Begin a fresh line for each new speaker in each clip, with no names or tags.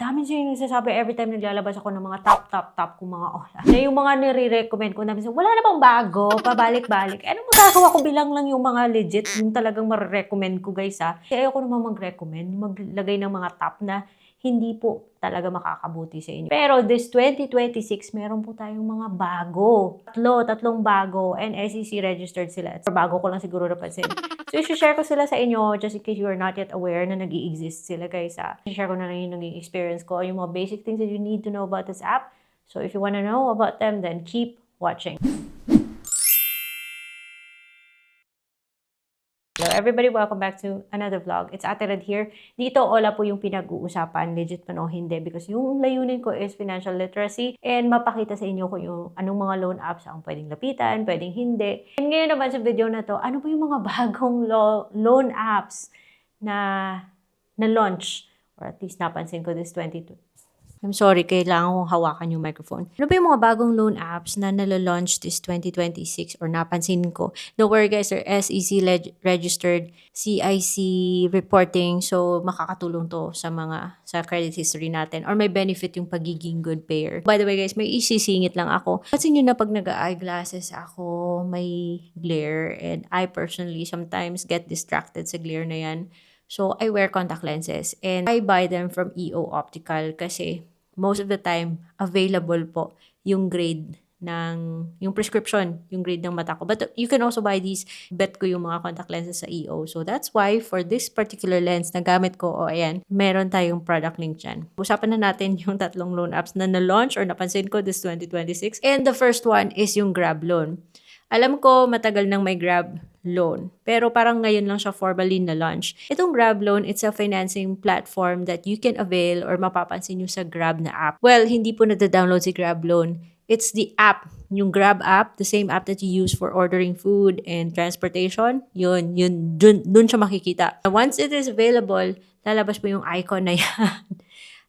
dami siya nagsasabi every time naglalabas ako ng mga top kong mga ola. Na yung mga nire-recommend ko na minsan, wala na bang bago, pabalik-balik. Ano magagawa ko bilang lang yung mga legit, yung talagang marirecommend ko guys ha. Kasi ayoko naman mag-recommend, maglagay ng mga top na hindi po talaga makakabuti sa inyo. Pero this 2026, meron po tayong mga bago. Tatlong bago and SEC registered sila. Bago ko lang siguro napansin. So, i-share ko sila sa inyo just in case you are not yet aware na nag-i-exist sila guys. I-share ko na lang yung naging experience ko, yung mga basic things that you need to know about this app. So, if you wanna know about them, then keep watching. Hello everybody, welcome back to another vlog. It's Ate Red here. Dito, Ola po yung pinag-uusapan, legit man o hindi, because yung layunin ko is financial literacy and mapakita sa inyo kung yung anong mga loan apps ang pwedeng lapitan, pwedeng hindi. And ngayon naman sa video na to, ano po yung mga bagong loan apps na launch, or at least napansin ko this 2022. I'm sorry, kailangan kong hawakan yung microphone. Ano ba yung mga bagong loan apps na nalalaunch this 2026 or napansin ko? Don't worry guys, they're SEC registered, CIC reporting, so makakatulong to sa credit history natin or may benefit yung pagiging good payer. By the way guys, may isisingit lang ako. Kasi nyo na pag nag-eyeglasses ako, may glare and I personally sometimes get distracted sa glare na yan. So, I wear contact lenses and I buy them from EO Optical kasi most of the time, available po yung grade yung prescription, yung grade ng mata ko. But you can also buy these, bet ko yung mga contact lenses sa EO. So, that's why for this particular lens na gamit ko, ayan, meron tayong product link dyan. Usapan na natin yung tatlong loan apps na na-launch or napansin ko this 2026. And the first one is yung Grab Loan. Alam ko, matagal nang may Grab Loan. Pero parang ngayon lang siya formally na-launch. Itong Grab Loan, it's a financing platform that you can avail or mapapansin nyo sa Grab na app. Well, hindi po nada-download si Grab Loan. It's the app, yung Grab app, the same app that you use for ordering food and transportation. Dun siya makikita. Once it is available, lalabas po yung icon na yan.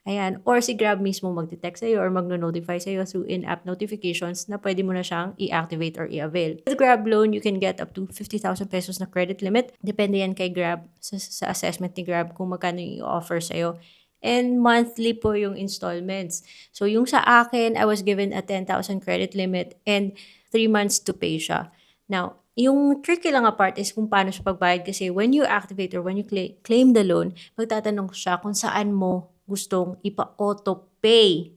Ayan. Or si Grab mismo magte-text sa'yo or magno-notify sa'yo through in-app notifications na pwede mo na siyang i-activate or i-avail. With Grab Loan, you can get up to 50,000 pesos na credit limit. Depende yan kay Grab, sa assessment ni Grab kung magkano yung i-offer sa'yo. And monthly po yung installments. So yung sa akin, I was given a 10,000 credit limit and 3 months to pay siya. Now, yung tricky lang apart is kung paano siya pagbayad kasi when you activate or when you claim the loan, magtatanong siya kung saan mo gustong ipa-auto-pay.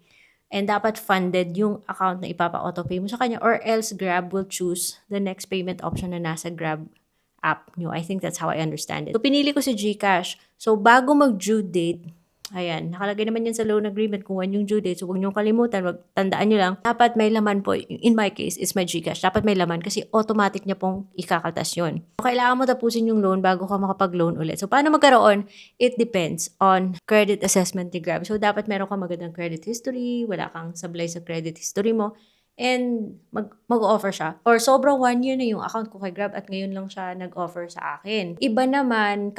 And dapat funded yung account na ipapa-auto-pay mo sa kanya or else Grab will choose the next payment option na nasa Grab app nyo. I think that's how I understand it. So, pinili ko si GCash. So, bago mag-due date, ayan, nakalagay naman yan sa loan agreement kung when yung due date. So, huwag niyong kalimutan, tandaan nyo lang, dapat may laman po. In my case, it's my GCash. Dapat may laman kasi automatic niya pong ikakaltas yun. So, kailangan mo tapusin yung loan bago ka makapag-loan ulit. So, paano magkaroon? It depends on credit assessment ni Grab. So, dapat meron kang magandang credit history, wala kang sablay sa credit history mo, and mag-offer siya. Or sobrang 1 year na yung account ko kay Grab at ngayon lang siya nag-offer sa akin. Iba naman,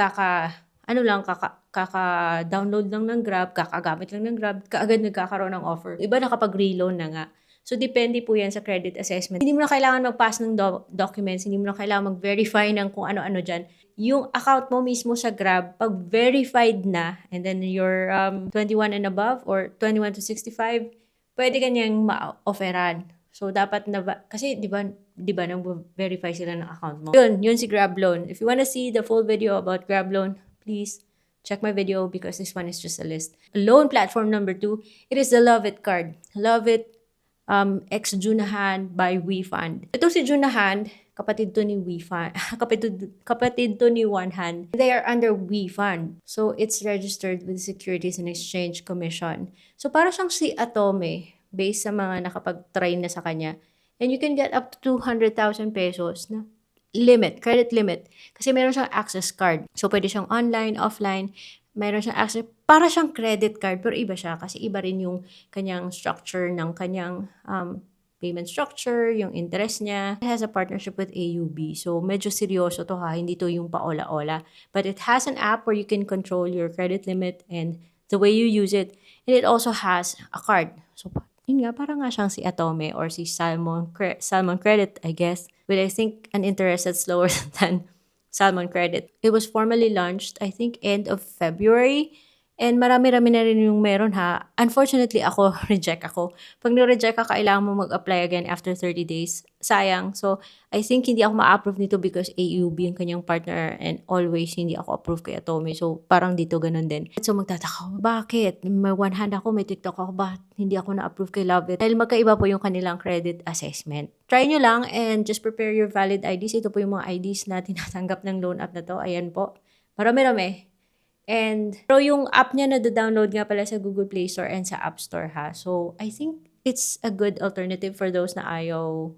kaka-download lang ng Grab, kakagamit lang ng Grab, kaagad nagkakaroon ng offer. Iba na kapag reloan na nga. So, depende po yan sa credit assessment. Hindi mo na kailangan mag-pass ng documents, hindi mo na kailangan mag-verify ng kung ano-ano dyan. Yung account mo mismo sa Grab, pag verified na, and then you're 21 and above or 21 to 65, pwede kanyang ma-offeran. So, dapat kasi di ba nang verify sila ng account mo. Yun si Grab Loan. If you wanna see the full video about Grab Loan, please check my video because this one is just a list. Loan platform number 2, it is the Love It card. Love It ex Junahan by WeFund. Ito si Junahan, kapatid to ni WeFund. kapatid to ni One Hand. They are under WeFund. So it's registered with the Securities and Exchange Commission. So para siyang si Atome based sa mga nakapag-try na sa kanya. And you can get up to 200,000 pesos na credit limit. Kasi meron siyang access card. So, pwede siyang online, offline. Meron siyang access. Para siyang credit card, pero iba siya. Kasi iba rin yung kanyang structure ng kanyang payment structure, yung interest niya. It has a partnership with AUB. So, medyo seryoso to ha. Hindi to yung paola-ola. But it has an app where you can control your credit limit and the way you use it. And it also has a card. So, yun nga, parang nga siyang si Atome or si Salmon Credit, I guess. With I think an interest that's lower than Salmon Credit. It was formally launched, I think, end of February. And marami-rami na rin yung meron ha. Unfortunately, ako, reject ako. Pag ni-reject ka, kailangan mo mag-apply again after 30 days. Sayang. So, I think hindi ako ma-approve nito because AUB yung kanyang partner and always hindi ako approve kay Atome. So, parang dito ganun din. So, magtataka ako, bakit? May one hand ako, may TikTok ako, bakit hindi ako na-approve kay Loveit? Dahil magkaiba po yung kanilang credit assessment. Try nyo lang and just prepare your valid IDs. Ito po yung mga IDs na tinatanggap ng loan app na to. Ayan po. Marami-rami. Pero yung app niya na-download nga pala sa Google Play Store and sa App Store ha. So, I think it's a good alternative for those na ayaw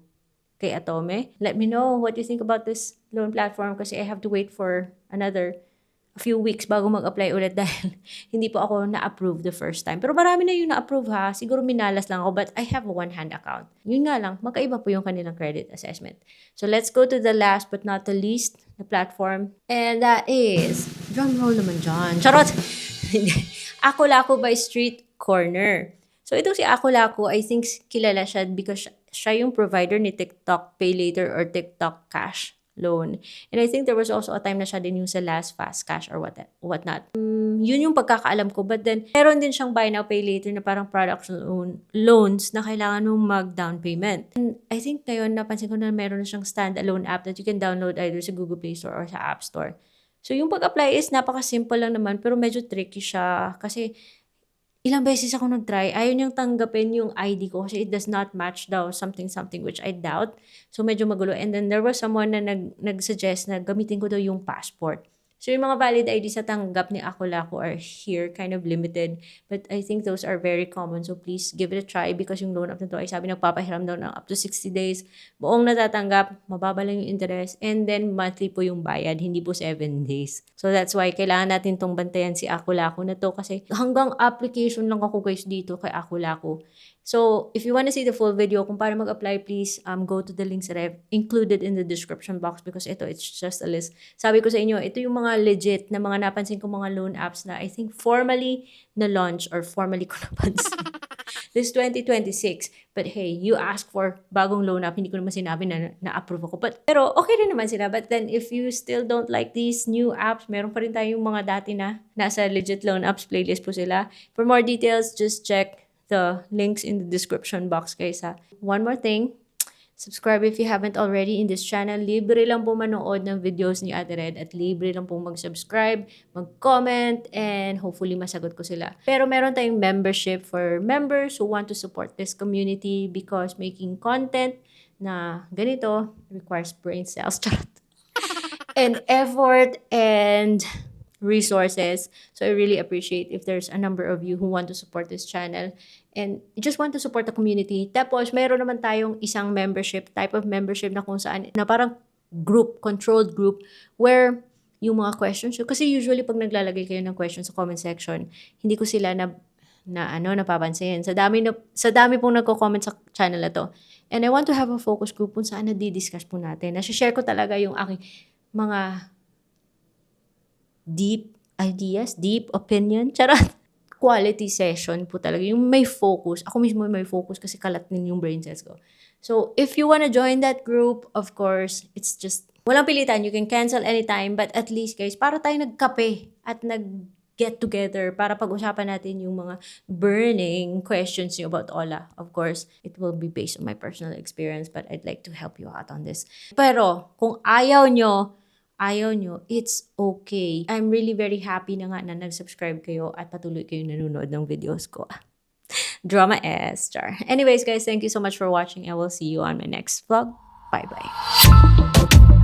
kay Atome. Let me know what you think about this loan platform kasi I have to wait for another few weeks bago mag-apply ulit dahil hindi po ako na-approve the first time. Pero marami na yung na-approve ha. Siguro minalas lang ako but I have a one-hand account. Yun nga lang, magkaiba po yung kanilang credit assessment. So let's go to the last but not the least na platform. And that is, drum roll naman dyan. Charot! Ako Lako by Street Corner. So ito si Ako Lako, I think kilala siya because siya yung provider ni TikTok Pay Later or TikTok Cash loan. And I think there was also a time na siya din yung sa Last Fast Cash or whatnot. Yun yung pagkakaalam ko. But then, meron din siyang buy now, pay later na parang product loans na kailangan mong mag-down payment. And I think ngayon, napansin ko na meron na siyang standalone app that you can download either sa Google Play Store or sa App Store. So, yung pag-apply is napaka-simple lang naman pero medyo tricky siya kasi ilang beses ako nag-try, ayaw niyang tanggapin yung ID ko kasi it does not match daw something which I doubt. So medyo magulo. And then there was someone na nag-suggest na gamitin ko daw yung passport. So yung mga valid IDs na tanggap ni Ako Lako are here, kind of limited. But I think those are very common. So please give it a try because yung loan app na to ay sabi nagpapahiram daw ng up to 60 days. Buong natatanggap, mababa lang yung interest. And then monthly po yung bayad, hindi po 7 days. So that's why kailangan natin tong bantayan si Ako Lako na to kasi hanggang application lang ako guys dito kay Ako Lako. So, if you want to see the full video kung paano mag-apply, please go to the links that I've included in the description box because it's just a list. Sabi ko sa inyo, ito yung mga legit na mga napansin ko mga loan apps na I think formally na-launch or formally ko napansin. This 2026. But hey, you ask for bagong loan app, hindi ko naman sinabi na na-approve ako. Pero okay rin naman sila. But then if you still don't like these new apps, meron pa rin tayong mga dati na nasa legit loan apps playlist po sila. For more details, just check the links in the description box guys ha. One more thing, subscribe if you haven't already in this channel. Libre lang po manood ng videos ni Ate Red at libre lang po mag-subscribe, mag-comment, and hopefully masagot ko sila. Pero meron tayong membership for members who want to support this community because making content na ganito requires brain cells and effort and resources. So I really appreciate if there's a number of you who want to support this channel and just want to support the community. Tapos, meron naman tayong isang membership, type of membership na kung saan, na parang group, controlled group, where yung mga questions, kasi usually pag naglalagay kayo ng questions sa comment section, hindi ko sila napapansin. Sa dami pong nagko-comment sa channel na to. And I want to have a focus group kung saan na-discuss po natin. Nasi-share ko talaga yung aking mga deep ideas, deep opinion, charot. Quality session po talaga. Yung may focus. Ako mismo may focus kasi kalat din yung brain cells ko. So, if you wanna join that group, of course, it's just, walang pilitan. You can cancel anytime. But at least, guys, para tayo nagkape at nag-get together para pag-usapan natin yung mga burning questions nyo about Ola. Of course, it will be based on my personal experience, but I'd like to help you out on this. Pero, kung ayaw nyo, it's okay. I'm really very happy na nga na nag-subscribe kayo at patuloy kayo nanonood ng videos ko. Drama S, char. Anyways, guys, thank you so much for watching. I will see you on my next vlog. Bye-bye.